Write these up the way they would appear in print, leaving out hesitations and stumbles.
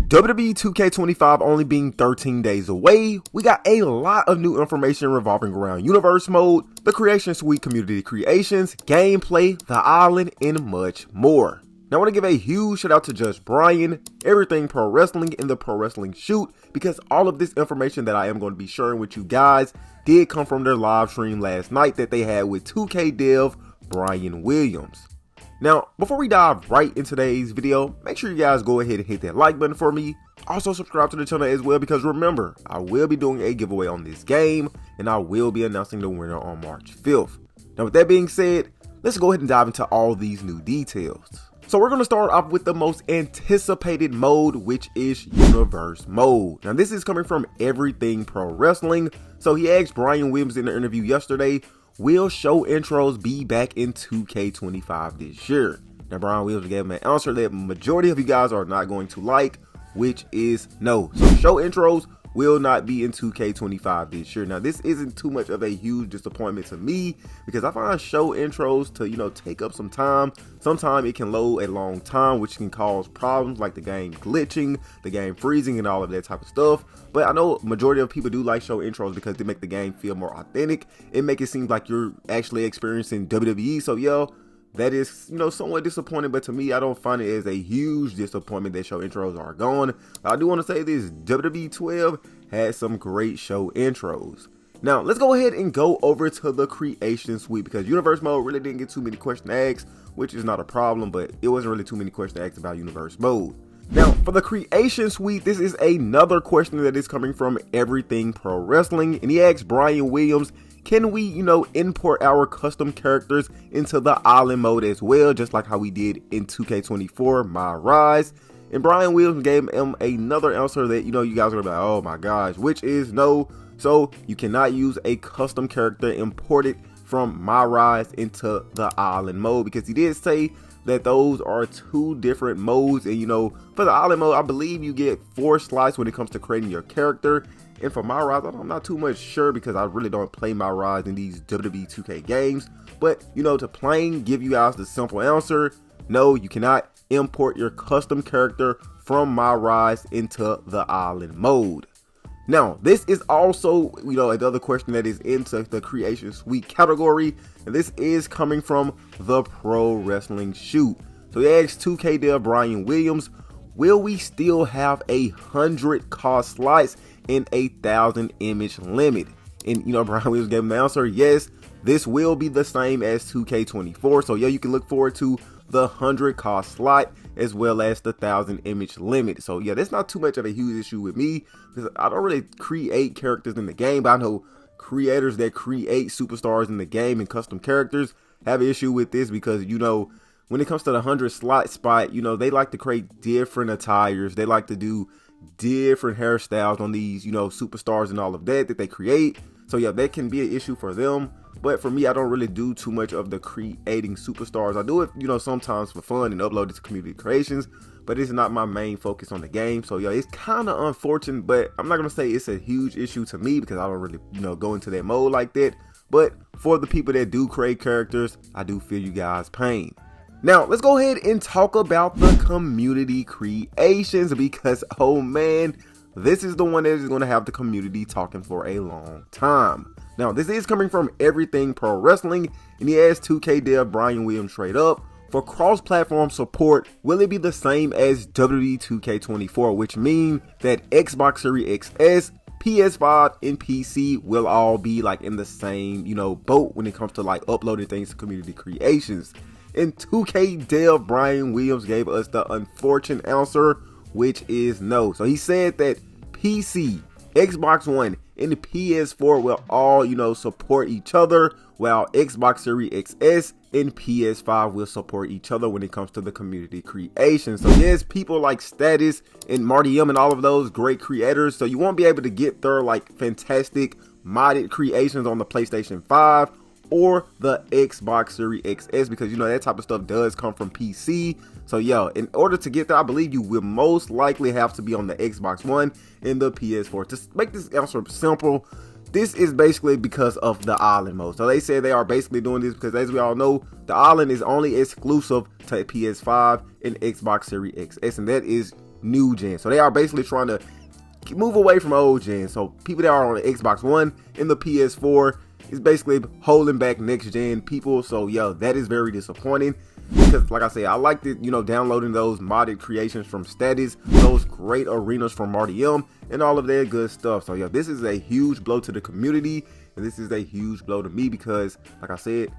WWE 2K25 only being 13 days away, we got a lot of new information revolving around Universe Mode, the Creation Suite community creations, gameplay, the island, and much more. Now I want to give a huge shout out to Judge Brian, Everything Pro Wrestling, and the Pro Wrestling Shoot, because all of this information that I am going to be sharing with you guys did come from their live stream last night that they had with 2K dev Brian Williams. Now, before we dive right into today's video, make sure you guys go ahead and hit that like button for me. Also subscribe to the channel as well, because remember, I will be doing a giveaway on this game and I will be announcing the winner on March 5th. Now with that being said, let's go ahead and dive into all these new details. So we're going to start off with the most anticipated mode, which is Universe Mode. Now this is coming from Everything Pro Wrestling. So he asked Brian Williams in the interview yesterday, will show intros be back in 2K25 this year? Now Brian Williams gave him an answer that majority of you guys are not going to like, which is no. So show intros will not be in 2K25 this year. Now this isn't too much of a huge disappointment to me, because I find show intros to take up some time. Sometimes it can load a long time, which can cause problems like the game glitching, the game freezing, and all of that type of stuff. But I know majority of people do like show intros because they make the game feel more authentic. It make it seem like you're actually experiencing WWE. So yo, that is somewhat disappointing, but to me, I don't find it as a huge disappointment that show intros are gone. I do want to say this, WWE 12 had some great show intros. Now let's go ahead and go over to the Creation Suite, because Universe Mode really didn't get too many questions asked, which is not a problem, but it wasn't really too many questions asked about Universe Mode. Now for the Creation Suite, this is another question that is coming from Everything Pro Wrestling, and he asked Brian Williams, can we, import our custom characters into the island mode as well, just like how we did in 2K24 My Rise? And Brian Williams gave him another answer that, you guys are gonna be like, oh my gosh, which is no. So you cannot use a custom character imported from My Rise into the island mode, because he did say that those are two different modes. And for the island mode, I believe you get 4 slots when it comes to creating your character. And for My Rise, I'm not too much sure, because I really don't play My Rise in these WWE 2K games. But, to plain give you guys the simple answer, no, you cannot import your custom character from My Rise into the island mode. Now, this is also, another question that is into the Creation Suite category, and this is coming from the Pro Wrestling Shoot. So he asked 2K dev Brian Williams, will we still have 100 cost slots and 1,000 image limit? And Brian Williams gave him the answer, yes, this will be the same as 2K24. So yeah, you can look forward to the 100 cost slot as well as the 1,000 image limit. So yeah, that's not too much of a huge issue with me, because I don't really create characters in the game, but I know creators that create superstars in the game and custom characters have an issue with this, because when it comes to the 100 slot spot, they like to create different attires, they like to do different hairstyles on these superstars and all of that they create. So yeah, that can be an issue for them. But for me, I don't really do too much of the creating superstars. I do it, sometimes for fun and upload it to community creations, but it's not my main focus on the game. So yeah, it's kind of unfortunate, but I'm not going to say it's a huge issue to me, because I don't really, go into that mode like that. But for the people that do create characters, I do feel you guys' pain. Now, let's go ahead and talk about the community creations, because, oh man, this is the one that is going to have the community talking for a long time. Now, this is coming from Everything Pro Wrestling, and he asked 2K dev Brian Williams straight up, for cross-platform support, will it be the same as WWE 2K24, which means that Xbox Series XS, PS5, and PC will all be like in the same, boat when it comes to like uploading things to community creations? And 2K dev Brian Williams gave us the unfortunate answer, which is no. So he said that PC, Xbox One, and the PS4 will all, support each other, while Xbox Series XS and PS5 will support each other when it comes to the community creation. So yes, people like Status and Marty M and all of those great creators, so you won't be able to get their like fantastic modded creations on the PlayStation 5 or the Xbox Series XS, because that type of stuff does come from PC. So yeah, in order to get that, I believe you will most likely have to be on the Xbox One and the PS4. To make this answer simple, this is basically because of the island mode. So they say they are basically doing this because, as we all know, the island is only exclusive to PS5 and Xbox Series XS, and that is new gen. So they are basically trying to move away from old gen. So people that are on the Xbox One and the PS4 is basically holding back next gen people. So yo, that is very disappointing, because like I said, I liked it, downloading those modded creations from Status, those great arenas from RDM, and all of that good stuff. So yeah, this is a huge blow to the community, and this is a huge blow to me, because like I said,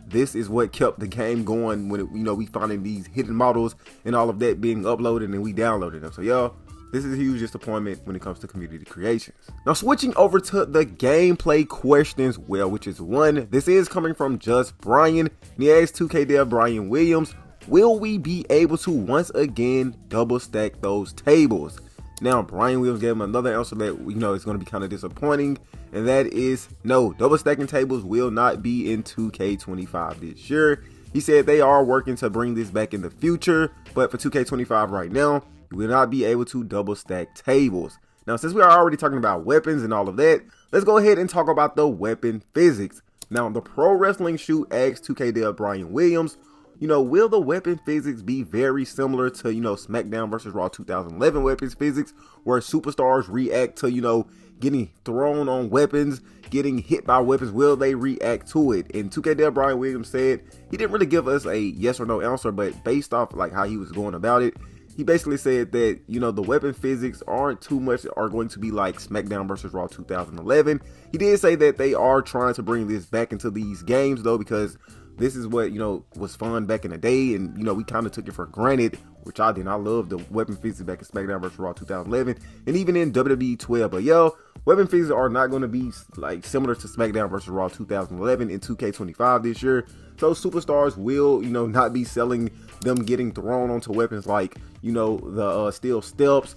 this is what kept the game going when we finding these hidden models and all of that being uploaded and we downloaded them. So yo, this is a huge disappointment when it comes to community creations. Now switching over to the gameplay questions, well, which is one. This is coming from Just Brian, and he asked 2K dev Brian Williams, will we be able to once again double stack those tables? Now Brian Williams gave him another answer that is going to be kind of disappointing, and that is no, double stacking tables will not be in 2K25 this year. He said they are working to bring this back in the future, but for 2K25 right now, you will not be able to double stack tables. Now, since we are already talking about weapons and all of that, let's go ahead and talk about the weapon physics. Now, the Pro Wrestling Shoot asked 2K dev Brian Williams, will the weapon physics be very similar to, SmackDown versus Raw 2011 weapons physics, where superstars react to, getting thrown on weapons, getting hit by weapons? Will they react to it? And 2K dev Brian Williams said he didn't really give us a yes or no answer, but based off like how he was going about it, he basically said that, the weapon physics are going to be like SmackDown versus Raw 2011. He did say that they are trying to bring this back into these games though, because this is what, was fun back in the day, and, we kind of took it for granted, which I didn't. I love the weapon physics back in SmackDown vs. Raw 2011, and even in WWE 12. But yo, weapon physics are not going to be like similar to SmackDown vs. Raw 2011 in 2K25 this year. So superstars will, not be selling them getting thrown onto weapons like, the steel steps,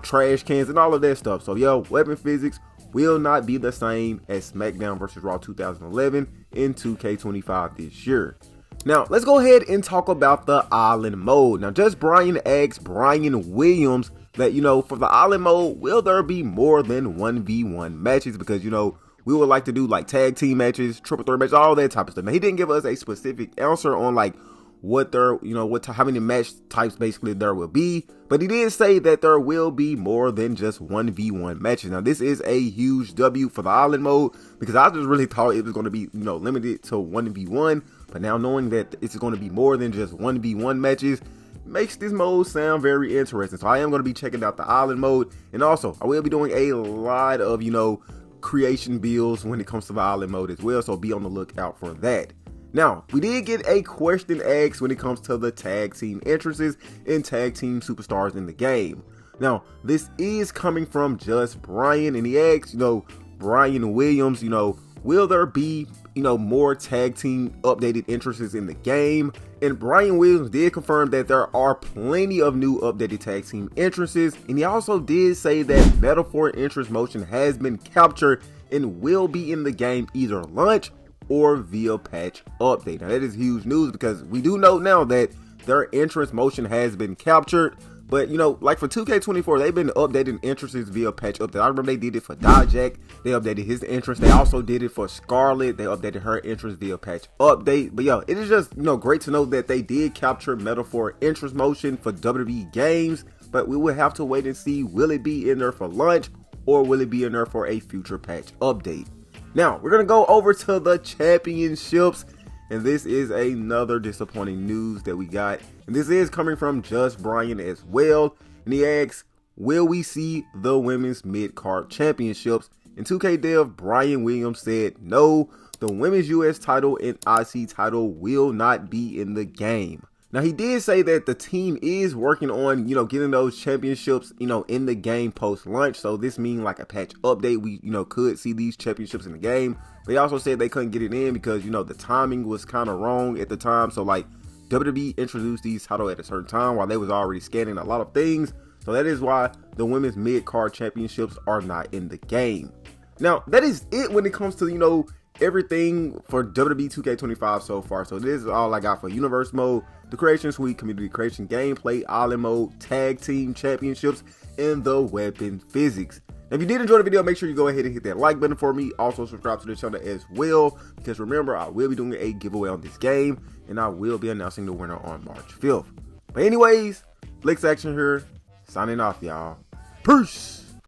trash cans and all of that stuff. So yo, weapon physics will not be the same as SmackDown vs. Raw 2011 in 2K25 this year. Now, let's go ahead and talk about the island mode. Now, Just Brian asked Brian Williams that, for the island mode, will there be more than 1v1 matches? Because, we would like to do like tag team matches, triple threat matches, all that type of stuff. Now, he didn't give us a specific answer on like what there, how many match types basically there will be, but he did say that there will be more than just 1v1 matches. Now, this is a huge W for the island mode, because I just really thought it was going to be, limited to 1v1, but now knowing that it's going to be more than just 1v1 matches makes this mode sound very interesting. So I am going to be checking out the island mode, and also I will be doing a lot of, creation builds when it comes to the island mode as well, so be on the lookout for that. Now, we did get a question asked when it comes to the tag team entrances and tag team superstars in the game. Now, this is coming from Just Brian, and he asked, Brian Williams, will there be, more tag team updated entrances in the game? And Brian Williams did confirm that there are plenty of new updated tag team entrances, and he also did say that Metaphor entrance motion has been captured and will be in the game either launch or via patch update. Now that is huge news, because we do know now that their entrance motion has been captured, but like for 2K24, they've been updating entrances via patch update. I remember they did it for Dijak, they updated his entrance. They also did it for Scarlett, they updated her entrance via patch update. But yo, it is just great to know that they did capture Metaphor entrance motion for WWE games, but we will have to wait and see, will it be in there for launch or will it be in there for a future patch update? Now, we're going to go over to the championships, and this is another disappointing news that we got. And this is coming from Just Brian as well. And he asks, will we see the women's mid-card championships? And 2K dev Brian Williams said, no, the women's US title and IC title will not be in the game. Now, he did say that the team is working on, getting those championships, in the game post-launch. So this means like a patch update, we, could see these championships in the game. They also said they couldn't get it in because, the timing was kind of wrong at the time. So like WWE introduced these titles at a certain time while they was already scanning a lot of things. So that is why the women's mid-card championships are not in the game. Now, that is it when it comes to, everything for WWE 2K25 so far. So this is all I got for Universe Mode, the Creation Suite, Community Creation, Gameplay, Island Mode, Tag Team Championships, and the Weapon Physics. Now, if you did enjoy the video, make sure you go ahead and hit that like button for me. Also, subscribe to the channel as well, because remember, I will be doing a giveaway on this game, and I will be announcing the winner on March 5th. But anyways, BlitzAction here, Signing off, y'all. Peace.